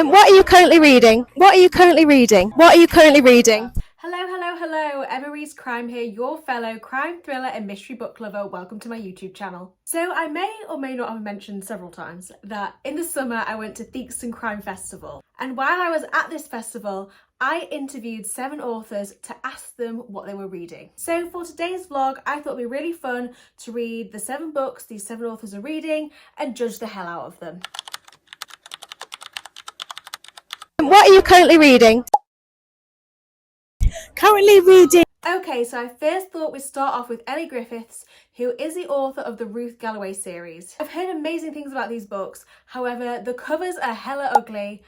What are you currently reading? What are you currently reading? What are you currently reading? Hello. Emma Rees Crime here, your fellow crime, thriller and mystery book lover. Welcome to my YouTube channel. So I may or may not have mentioned several times that in the summer I went to Theakston Crime Festival. And while I was at this festival, I interviewed 7 authors to ask them what they were reading. So for today's vlog, I thought it'd be really fun to read the 7 books these 7 authors are reading and judge the hell out of them. What are you currently reading? Currently reading. Okay, so I first thought we'd start off with Ellie Griffiths, who is the author of the Ruth Galloway series. I've heard amazing things about these books, however, the covers are hella ugly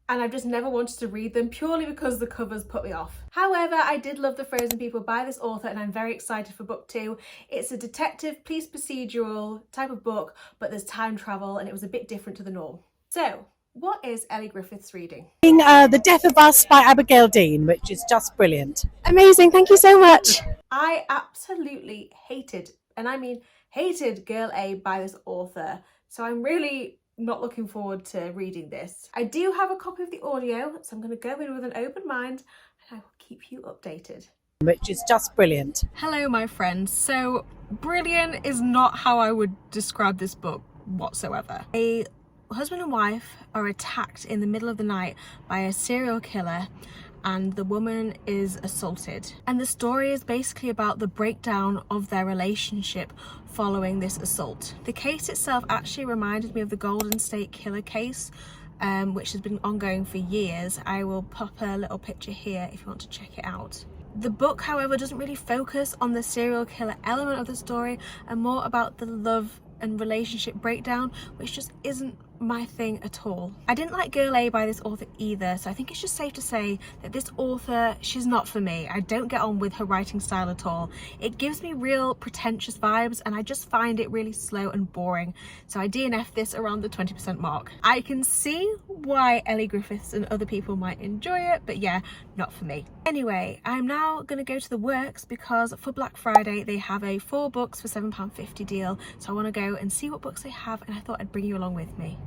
and I've just never wanted to read them purely because the covers put me off. However, I did love The Frozen People by this author and I'm very excited for book 2. It's a detective police procedural type of book, but there's time travel and it was a bit different to the norm. So, what is Ellie Griffiths reading? The Death of Us by Abigail Dean, which is just brilliant. Amazing, thank you so much. I absolutely hated, and I mean hated, Girl A by this author, so I'm really not looking forward to reading this. I do have a copy of the audio, so I'm going to go in with an open mind and I will keep you updated. Which is just brilliant. Hello my friends. So brilliant is not how I would describe this book whatsoever. A husband and wife are attacked in the middle of the night by a serial killer and the woman is assaulted. And the story is basically about the breakdown of their relationship following this assault. The case itself actually reminded me of the Golden State Killer case, which has been ongoing for years. I will pop a little picture here if you want to check it out. The book, however, doesn't really focus on the serial killer element of the story and more about the love and relationship breakdown, which just isn't my thing at all. I didn't like Girl A by this author either, so I think it's just safe to say that this author, she's not for me. I don't get on with her writing style at all. It gives me real pretentious vibes and I just find it really slow and boring, so I DNF this around the 20% mark. I can see why Ellie Griffiths and other people might enjoy it, but yeah, not for me. Anyway, I'm now going to go to the works because for Black Friday they have a 4 books for £7.50 deal, so I want to go and see what books they have and I thought I'd bring you along with me.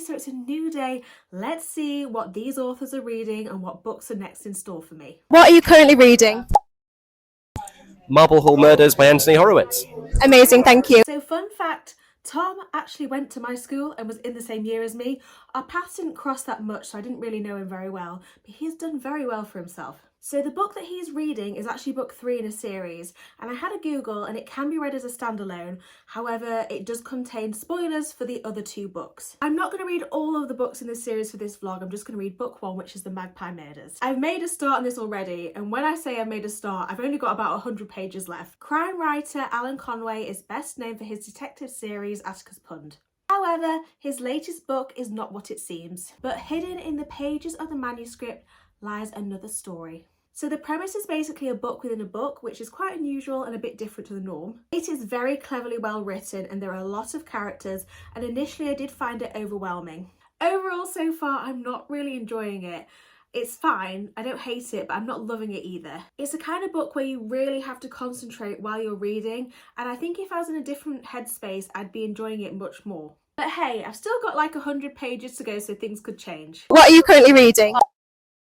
So it's a new day. Let's see what these authors are reading and what books are next in store for me. What are you currently reading? Marble Hall Murders by Anthony Horowitz. Amazing, thank you. So fun fact, Tom actually went to my school and was in the same year as me. Our paths didn't cross that much, so I didn't really know him very well, but he's done very well for himself. So the book that he's reading is actually book 3 in a series, and I had a Google and it can be read as a standalone. However, it does contain spoilers for the other 2 books. I'm not going to read all of the books in this series for this vlog. I'm just going to read book 1, which is The Magpie Murders. I've made a start on this already, and when I say I've made a start, I've only got about 100 pages left. Crime writer Alan Conway is best known for his detective series Atticus Pund. However, his latest book is not what it seems, but hidden in the pages of the manuscript lies another story. So the premise is basically a book within a book, which is quite unusual and a bit different to the norm. It is very cleverly well written and there are a lot of characters, and initially I did find it overwhelming. Overall, so far, I'm not really enjoying it. It's fine, I don't hate it, but I'm not loving it either. It's the kind of book where you really have to concentrate while you're reading, and I think if I was in a different headspace, I'd be enjoying it much more. But hey, I've still got like 100 pages to go, so things could change. What are you currently reading?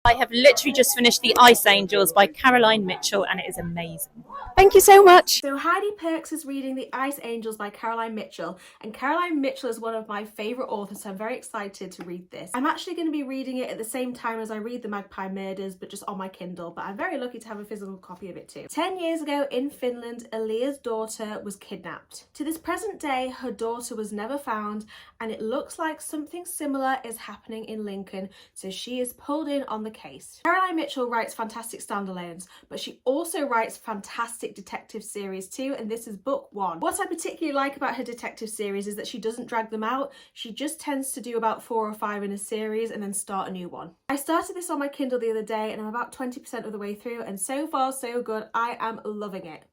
I have literally just finished The Ice Angels by Caroline Mitchell and it is amazing. Thank you so much. So Heidi Perks is reading The Ice Angels by Caroline Mitchell, and Caroline Mitchell is one of my favourite authors, so I'm very excited to read this. I'm actually going to be reading it at the same time as I read The Magpie Murders, but just on my Kindle, but I'm very lucky to have a physical copy of it too. 10 years ago in Finland, Elia's daughter was kidnapped. To this present day, her daughter was never found, and it looks like something similar is happening in Lincoln, so she is pulled in on the the case. Caroline Mitchell writes fantastic standalones, but she also writes fantastic detective series too, and this is book 1. What I particularly like about her detective series is that she doesn't drag them out. She just tends to do about 4 or 5 in a series and then start a new one. I started this on my Kindle the other day and I'm about 20% of the way through, and so far so good. I am loving it.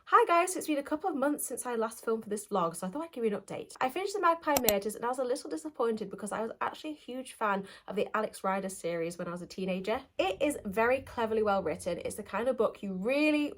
Hi guys, it's been a couple of months since I last filmed for this vlog, so I thought I'd give you an update. I finished the Magpie Murders and I was a little disappointed because I was actually a huge fan of the Alex Rider series when I was a teenager. It is very cleverly well written. It's the kind of book you really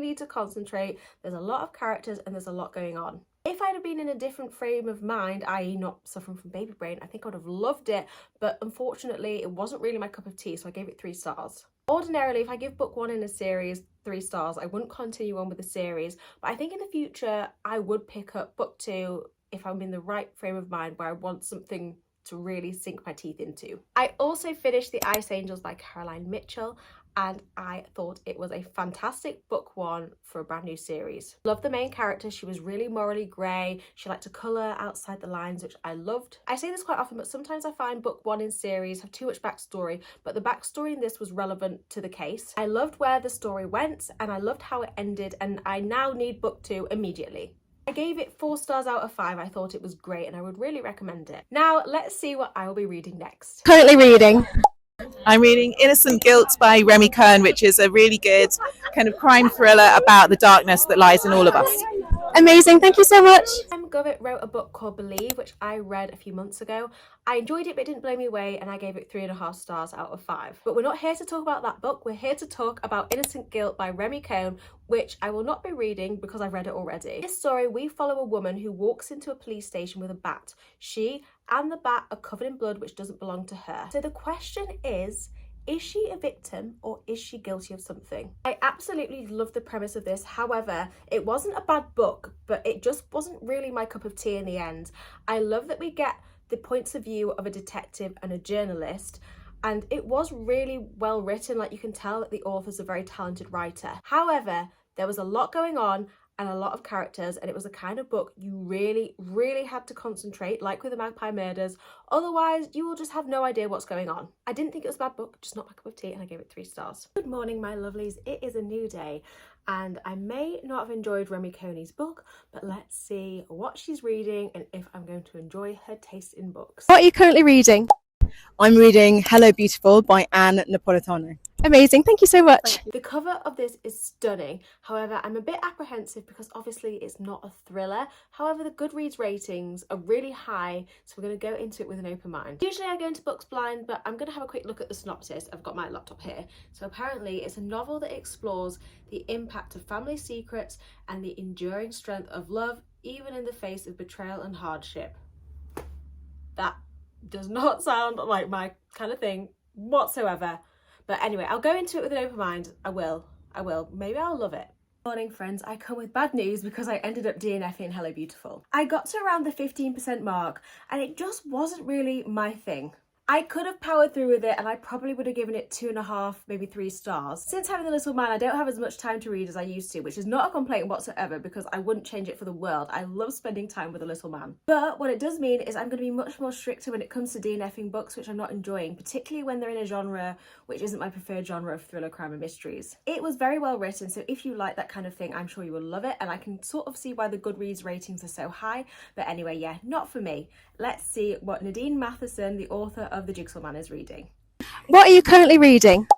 need to concentrate. There's a lot of characters and there's a lot going on. If I'd have been in a different frame of mind, i.e. not suffering from baby brain, I think I would have loved it, but unfortunately it wasn't really my cup of tea, so I gave it 3 stars. Ordinarily, if I give book 1 in a series 3 stars, I wouldn't continue on with the series, but I think in the future I would pick up book 2 if I'm in the right frame of mind where I want something to really sink my teeth into. I also finished The Ice Angels by Caroline Mitchell, and I thought it was a fantastic book 1 for a brand new series. Loved the main character. She was really morally grey. She liked to colour outside the lines, which I loved. I say this quite often, but sometimes I find book 1 in series have too much backstory, but the backstory in this was relevant to the case. I loved where the story went and I loved how it ended, and I now need book 2 immediately. I gave it 4 stars out of 5. I thought it was great and I would really recommend it. Now let's see what I will be reading next. Currently reading. I'm reading Innocent Guilt by Remy Cohen, which is a really good kind of crime thriller about the darkness that lies in all of us. Amazing, thank you so much. Em Govett wrote a book called Believe, which I read a few months ago. I enjoyed it, but it didn't blow me away, and I gave it 3.5 stars out of 5. But we're not here to talk about that book. We're here to talk about Innocent Guilt by Remy Cohen, which I will not be reading because I've read it already. In this story, we follow a woman who walks into a police station with a bat. She and the bat are covered in blood, which doesn't belong to her. So the question is she a victim or is she guilty of something? I absolutely love the premise of this. However, it wasn't a bad book, but it just wasn't really my cup of tea in the end. I love that we get the points of view of a detective and a journalist, and it was really well written. Like, you can tell that the author's a very talented writer. However, there was a lot going on and a lot of characters, and it was a kind of book you really had to concentrate, like with the Magpie Murders. Otherwise, you will just have no idea what's going on. I didn't think it was a bad book, just not my cup of tea, and I gave it 3 stars. Good morning, my lovelies. It is a new day, and I may not have enjoyed Remy Cohen's book, but let's see what she's reading and if I'm going to enjoy her taste in books. What are you currently reading? I'm reading Hello Beautiful by Anne Napolitano. Amazing, thank you so much. The cover of this is stunning. However, I'm a bit apprehensive because obviously it's not a thriller. However, the Goodreads ratings are really high, so we're going to go into it with an open mind. Usually I go into books blind, but I'm going to have a quick look at the synopsis. I've got my laptop here. So apparently it's a novel that explores the impact of family secrets and the enduring strength of love, even in the face of betrayal and hardship. That does not sound like my kind of thing whatsoever. But anyway, I'll go into it with an open mind. I will. Maybe I'll love it. Morning, friends. I come with bad news because I ended up DNFing Hello Beautiful. I got to around the 15% mark and it just wasn't really my thing. I could have powered through with it and I probably would have given it 2.5, maybe 3 stars. Since having the little man, I don't have as much time to read as I used to, which is not a complaint whatsoever because I wouldn't change it for the world. I love spending time with a little man. But what it does mean is I'm going to be much more stricter when it comes to DNFing books, which I'm not enjoying, particularly when they're in a genre which isn't my preferred genre of thriller, crime and mysteries. It was very well written, so if you like that kind of thing, I'm sure you will love it, and I can sort of see why the Goodreads ratings are so high. But anyway, yeah, not for me. Let's see what Nadine Matheson, the author of The Jigsaw Man, is reading. What are you currently reading?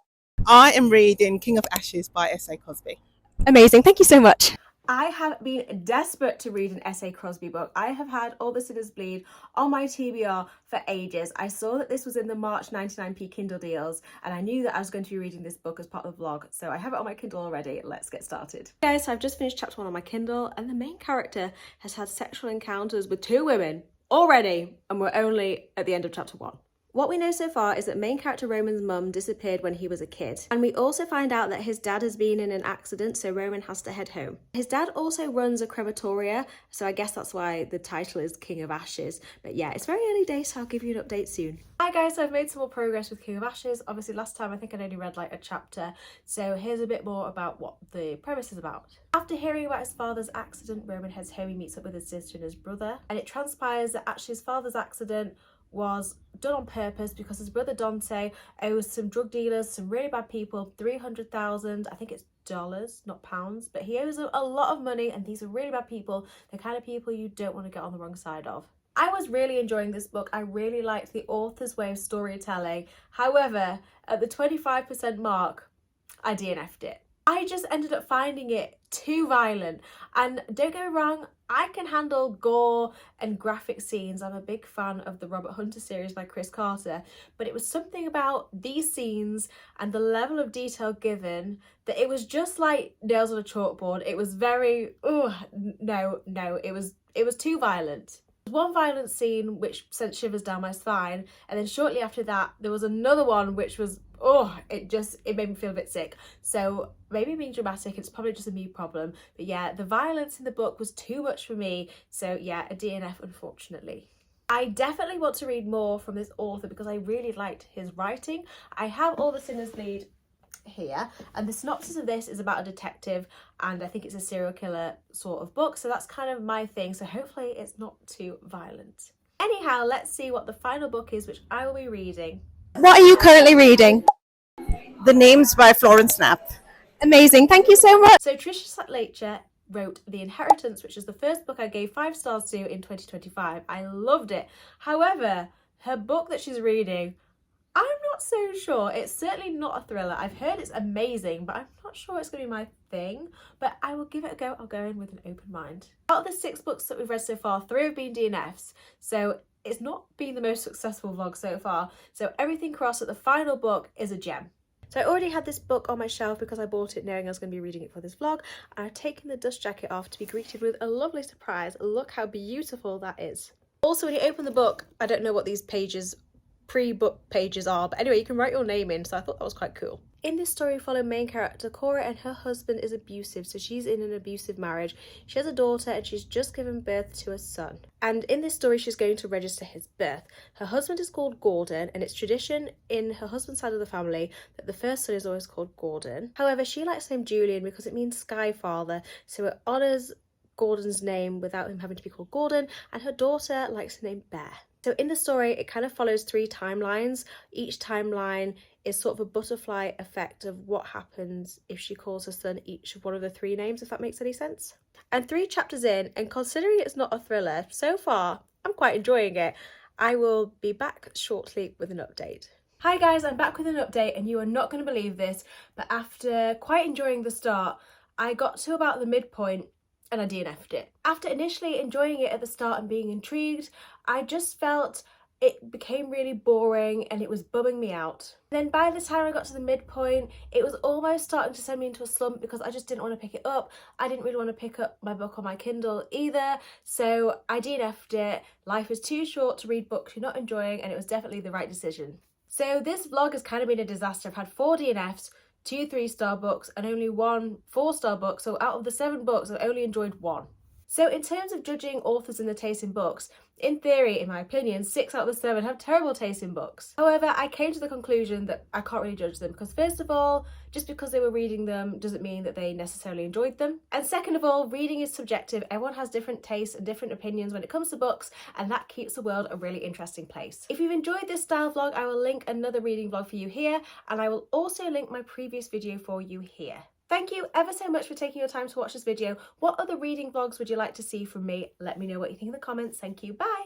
I am reading King of Ashes by S.A. Cosby. Amazing, thank you so much. I have been desperate to read an S.A. Crosby book. I have had All the Sinners Bleed on my TBR for ages. I saw that this was in the March 99p Kindle deals, and I knew that I was going to be reading this book as part of the vlog, so I have it on my Kindle already. Let's get started. Guys, so I've just finished chapter 1 on my Kindle, and the main character has had sexual encounters with 2 women already, and we're only at the end of chapter 1. What we know so far is that main character Roman's mum disappeared when he was a kid. And we also find out that his dad has been in an accident, so Roman has to head home. His dad also runs a crematoria, so I guess that's why the title is King of Ashes. But yeah, it's very early days, so I'll give you an update soon. Hi guys, so I've made some more progress with King of Ashes. Obviously last time I think I'd only read like a chapter, so here's a bit more about what the premise is about. After hearing about his father's accident, Roman heads home. He meets up with his sister and his brother, and it transpires that actually his father's accident was done on purpose because his brother Dante owes some drug dealers, some really bad people, 300,000, I think it's dollars, not pounds, but he owes them a lot of money, and these are really bad people, the kind of people you don't want to get on the wrong side of. I was really enjoying this book. I really liked the author's way of storytelling. However, at the 25% mark, I DNF'd it. I just ended up finding it too violent. And don't get me wrong, I can handle gore and graphic scenes. I'm a big fan of the Robert Hunter series by Chris Carter, but it was something about these scenes and the level of detail given that it was just like nails on a chalkboard. It was very, it was too violent. One violent scene which sent shivers down my spine, and then shortly after that there was another one which was, it made me feel a bit sick. So maybe being dramatic, it's probably just a me problem, but yeah, the violence in the book was too much for me, so yeah, a DNF unfortunately. I definitely want to read more from this author because I really liked his writing. I have All the Sinners Bleed here, and the synopsis of this is about a detective, and I think it's a serial killer sort of book, so that's kind of my thing, so hopefully it's not too violent. Anyhow, let's see what the final book is which I will be reading. What are you currently reading? The Names by Florence Knapp. Amazing, thank you so much. So Trisha Satlacher wrote The Inheritance, which is the first book I gave 5 stars to in 2025. I loved it. However, her book that she's reading, I'm not so sure. It's certainly not a thriller. I've heard it's amazing, but I'm not sure it's going to be my thing. But I will give it a go. I'll go in with an open mind. Out of the 6 books that we've read so far, 3 have been DNFs. So it's not been the most successful vlog so far. So everything crossed that the final book is a gem. So I already had this book on my shelf because I bought it knowing I was going to be reading it for this vlog. And I've taken the dust jacket off to be greeted with a lovely surprise. Look how beautiful that is. Also, when you open the book, I don't know what these pages, pre-book pages are, but anyway, you can write your name in, so I thought that was quite cool. In this story, we follow main character Cora, and her husband is abusive, so she's in an abusive marriage. She has a daughter and she's just given birth to a son. And in this story, she's going to register his birth. Her husband is called Gordon, and it's tradition in her husband's side of the family that the first son is always called Gordon. However, she likes the name Julian because it means Sky Father, so it honours Gordon's name without him having to be called Gordon, and her daughter likes the name Bear. So in the story, it kind of follows 3 timelines. Each timeline is sort of a butterfly effect of what happens if she calls her son each of one of the 3 names, if that makes any sense. And 3 chapters in, and considering it's not a thriller, so far, I'm quite enjoying it. I will be back shortly with an update. Hi guys, I'm back with an update, and you are not going to believe this, but after quite enjoying the start, I got to about the midpoint and I DNF'd it. After initially enjoying it at the start and being intrigued, I just felt it became really boring and it was bumming me out. Then by the time I got to the midpoint, it was almost starting to send me into a slump because I just didn't want to pick it up. I didn't really want to pick up my book on my Kindle either, so I DNF'd it. Life is too short to read books you're not enjoying, and it was definitely the right decision. So this vlog has kind of been a disaster. I've had 4 DNFs, 2 3-star books and only 1 4-star book, so out of the 7 books I've only enjoyed 1. So in terms of judging authors and their taste in books, in theory, in my opinion, 6 out of the 7 have terrible taste in books. However, I came to the conclusion that I can't really judge them because first of all, just because they were reading them doesn't mean that they necessarily enjoyed them. And second of all, reading is subjective. Everyone has different tastes and different opinions when it comes to books, and that keeps the world a really interesting place. If you've enjoyed this style vlog, I will link another reading vlog for you here, and I will also link my previous video for you here. Thank you ever so much for taking your time to watch this video. What other reading vlogs would you like to see from me? Let me know what you think in the comments. Thank you. Bye.